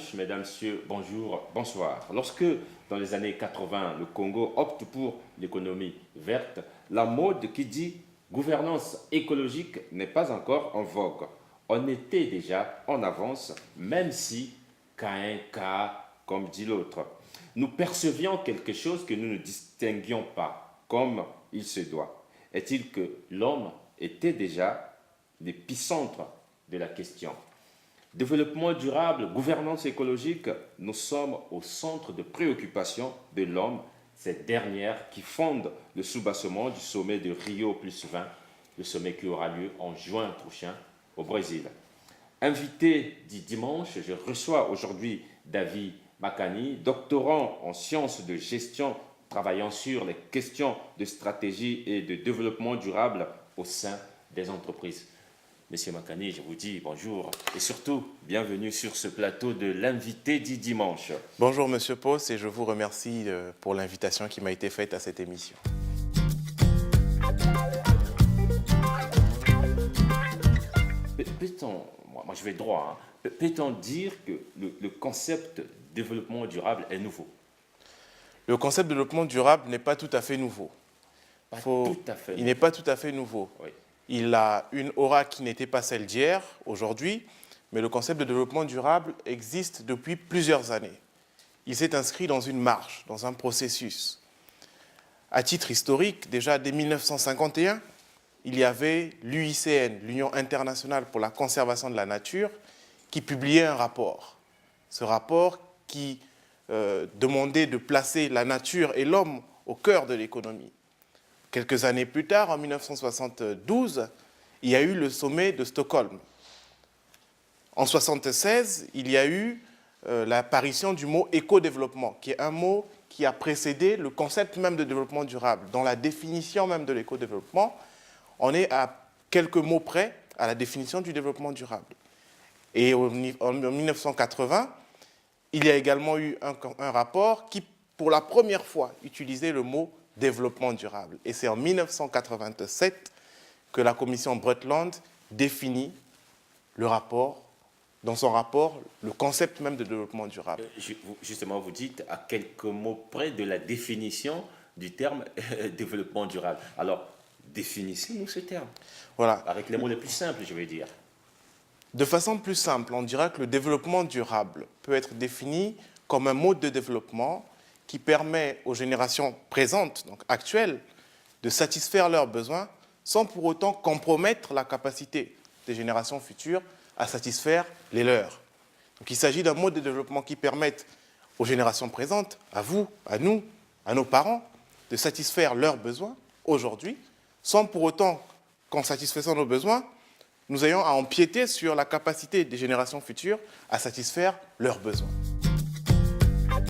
dimanche, mesdames, messieurs, bonjour, bonsoir. Lorsque, dans les années 80, le Congo opte pour l'économie verte, la mode qui dit gouvernance écologique n'est pas encore en vogue. On était déjà en avance, même si qu'à un cas, comme dit l'autre. Nous percevions quelque chose que nous ne distinguions pas, comme il se doit. Est-il que l'homme était déjà l'épicentre de la question? Développement durable, gouvernance écologique, nous sommes au centre de préoccupation de l'homme, cette dernière qui fonde le soubassement du sommet de Rio plus 20, le sommet qui aura lieu en juin prochain au Brésil. Invité du dimanche, je reçois aujourd'hui David Makani, doctorant en sciences de gestion, travaillant sur les questions de stratégie et de développement durable au sein des entreprises. Monsieur Makani, je vous dis bonjour et surtout bienvenue sur ce plateau de l'invité du dimanche. Bonjour Monsieur Pos et je vous remercie pour l'invitation qui m'a été faite à cette émission. Peut-on, moi je vais droit, peut-on dire que le concept développement durable est nouveau? Le concept de développement durable n'est pas tout à fait nouveau. Tout à fait. Il n'est pas tout à fait nouveau. Oui. Il a une aura qui n'était pas celle d'hier, aujourd'hui, mais le concept de développement durable existe depuis plusieurs années. Il s'est inscrit dans une marche, dans un processus. À titre historique, déjà dès 1951, il y avait l'UICN, l'Union internationale pour la conservation de la nature, qui publiait un rapport. Ce rapport qui demandait de placer la nature et l'homme au cœur de l'économie. Quelques années plus tard, en 1972, il y a eu le sommet de Stockholm. En 1976, il y a eu l'apparition du mot éco-développement, qui est un mot qui a précédé le concept même de développement durable. Dans la définition même de l'éco-développement, on est à quelques mots près à la définition du développement durable. Et en 1980, il y a également eu un rapport qui, pour la première fois, utilisait le mot développement durable. Et c'est en 1987 que la commission Brundtland définit le rapport, dans son rapport, le concept même de développement durable. Justement, vous dites à quelques mots près de la définition du terme développement durable. Alors, définissez-nous ce terme. Voilà. Avec les mots les plus simples, je vais dire. De façon plus simple, on dira que le développement durable peut être défini comme un mode de développement qui permet aux générations présentes, donc actuelles, de satisfaire leurs besoins sans pour autant compromettre la capacité des générations futures à satisfaire les leurs. Donc il s'agit d'un mode de développement qui permette aux générations présentes, à vous, à nous, à nos parents, de satisfaire leurs besoins aujourd'hui, sans pour autant qu'en satisfaisant nos besoins, nous ayons à empiéter sur la capacité des générations futures à satisfaire leurs besoins.